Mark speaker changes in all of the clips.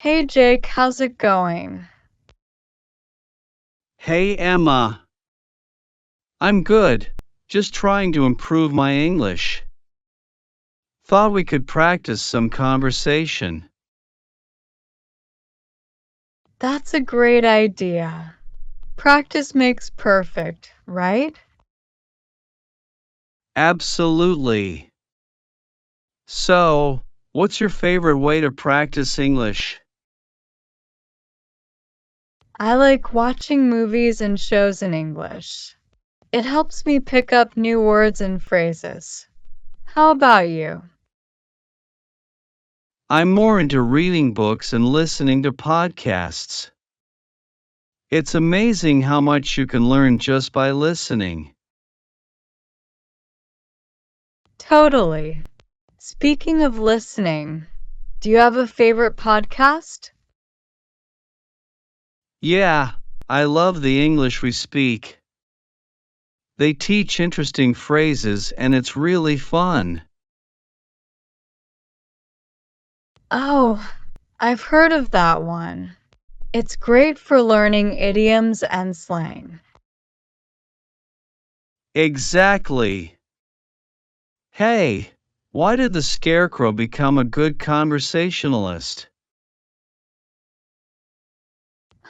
Speaker 1: Hey Jake, how's it going?
Speaker 2: Hey Emma, I'm good. Just trying to improve my English. Thought we could practice some conversation.
Speaker 1: That's a great idea. Practice makes perfect, right?
Speaker 2: Absolutely. So, what's your favorite way to practice English?
Speaker 1: I like watching movies and shows in English. It helps me pick up new words and phrases. How about you?
Speaker 2: I'm more into reading books and listening to podcasts. It's amazing how much you can learn just by listening.
Speaker 1: Totally. Speaking of listening, do you have a favorite podcast?
Speaker 2: Yeah, I love the English we speak. They teach interesting phrases and it's really fun.
Speaker 1: Oh, I've heard of that one. It's great for learning idioms and slang.
Speaker 2: Exactly. Hey, why did the scarecrow become a good conversationalist?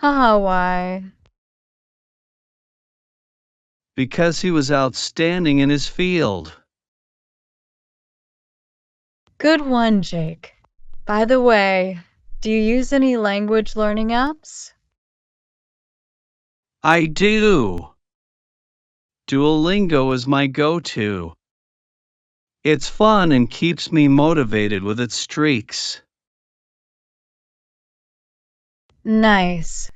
Speaker 1: Haha, why?
Speaker 2: Because he was outstanding in his field.
Speaker 1: Good one, Jake. By the way, do you use any language learning apps?
Speaker 2: I do. Duolingo is my go-to. It's fun and keeps me motivated with its streaks.
Speaker 1: Nice.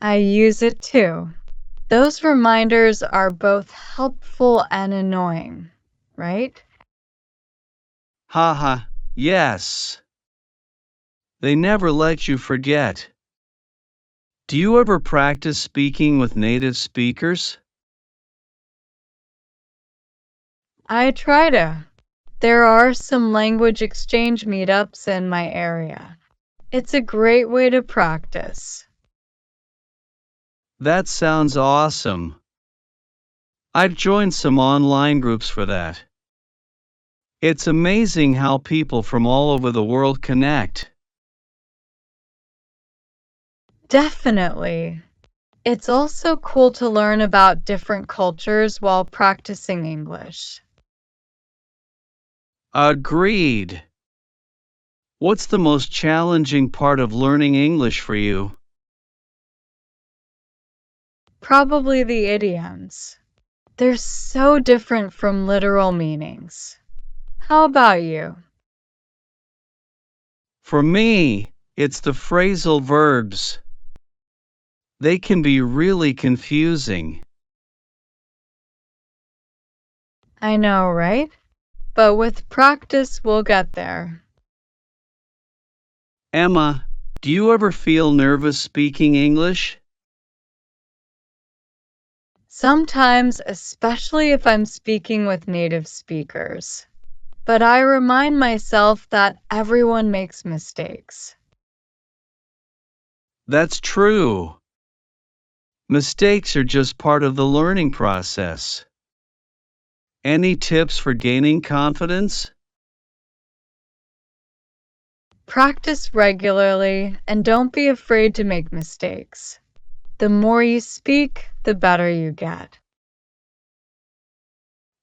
Speaker 1: I use it too. Those reminders are both helpful and annoying, right?
Speaker 2: Haha, yes. They never let you forget. Do you ever practice speaking with native speakers?
Speaker 1: I try to. There are some language exchange meetups in my area. It's a great way to practice.
Speaker 2: That sounds awesome. I've joined some online groups for that. It's amazing how people from all over the world connect.
Speaker 1: Definitely. It's also cool to learn about different cultures while practicing English.
Speaker 2: Agreed. What's the most challenging part of learning English for you?
Speaker 1: Probably the idioms. They're so different from literal meanings. How about you?
Speaker 2: For me, it's the phrasal verbs. They can be really confusing.
Speaker 1: I know, right? But with practice, we'll get there.
Speaker 2: Emma, do you ever feel nervous speaking English?
Speaker 1: Sometimes, especially if I'm speaking with native speakers. But I remind myself that everyone makes mistakes.
Speaker 2: That's true. Mistakes are just part of the learning process. Any tips for gaining confidence?
Speaker 1: Practice regularly and don't be afraid to make mistakes. The more you speak, the better you get.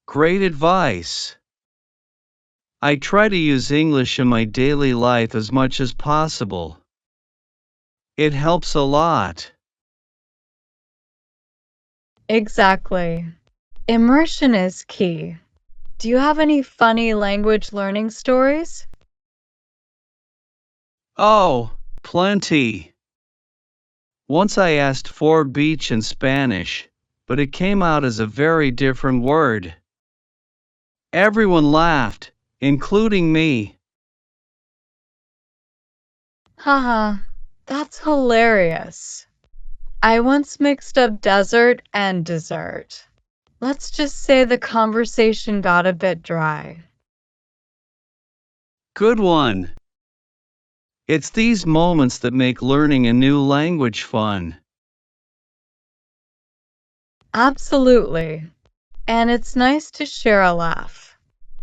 Speaker 2: Great advice. I try to use English in my daily life as much as possible. It helps a lot.
Speaker 1: Exactly. Immersion is key. Do you have any funny language learning stories?
Speaker 2: Oh, plenty. Once I asked for beach in Spanish, but it came out as a very different word. Everyone laughed, including me.
Speaker 1: Haha, that's hilarious. I once mixed up desert and dessert. Let's just say the conversation got a bit dry.
Speaker 2: Good one. It's these moments that make learning a new language fun.
Speaker 1: Absolutely. And it's nice to share a laugh.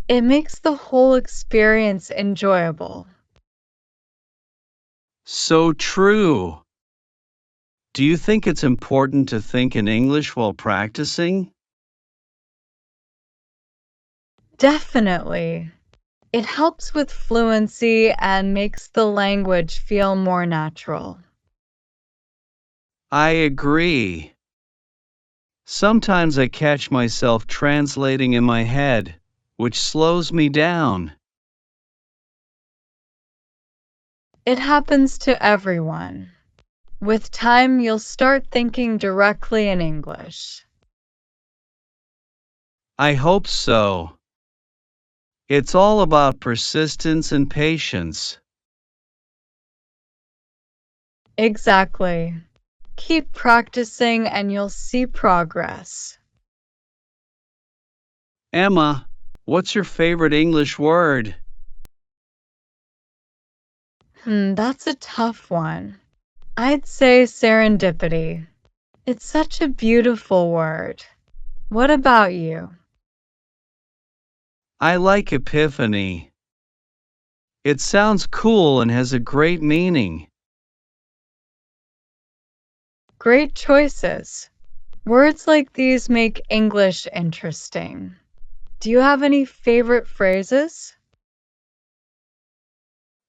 Speaker 1: It makes the whole experience enjoyable.
Speaker 2: So true. Do you think it's important to think in English while practicing?
Speaker 1: Definitely. It helps with fluency and makes the language feel more natural.
Speaker 2: I agree. Sometimes I catch myself translating in my head, which slows me down.
Speaker 1: It happens to everyone. With time, you'll start thinking directly in English.
Speaker 2: I hope so. It's all about persistence and patience.
Speaker 1: Exactly. Keep practicing and you'll see progress.
Speaker 2: Emma, what's your favorite English word?
Speaker 1: That's a tough one. I'd say serendipity. It's such a beautiful word. What about you?
Speaker 2: I like epiphany. It sounds cool and has a great meaning.
Speaker 1: Great choices. Words like these make English interesting. Do you have any favorite phrases?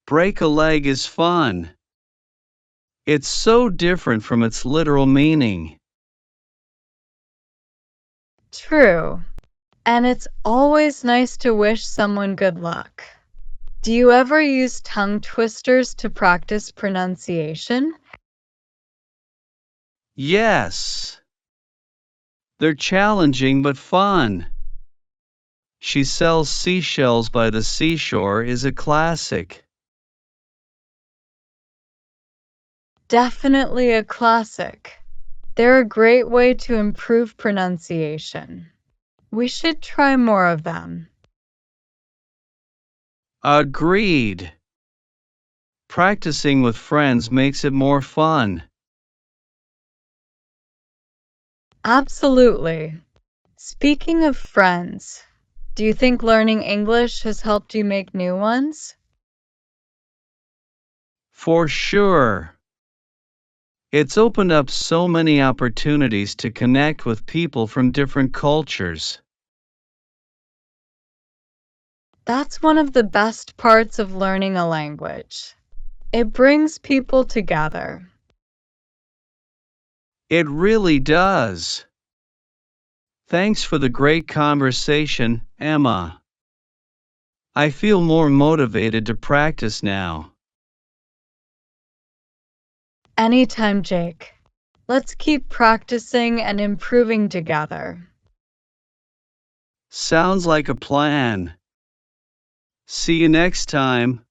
Speaker 2: Break a leg is fun. It's so different from its literal meaning.
Speaker 1: True. And it's always nice to wish someone good luck. Do you ever use tongue twisters to practice pronunciation?
Speaker 2: Yes, they're challenging but fun. She sells seashells by the seashore is a classic.
Speaker 1: Definitely a classic. They're a great way to improve pronunciation. We should try more of them.
Speaker 2: Agreed. Practicing with friends makes it more fun.
Speaker 1: Absolutely. Speaking of friends, do you think learning English has helped you make new ones?
Speaker 2: For sure. It's opened up so many opportunities to connect with people from different cultures.
Speaker 1: That's one of the best parts of learning a language. It brings people together.
Speaker 2: It really does. Thanks for the great conversation, Emma. I feel more motivated to practice now.
Speaker 1: Anytime, Jake. Let's keep practicing and improving together.
Speaker 2: Sounds like a plan. See you next time.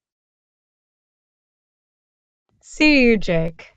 Speaker 1: See you, Jake.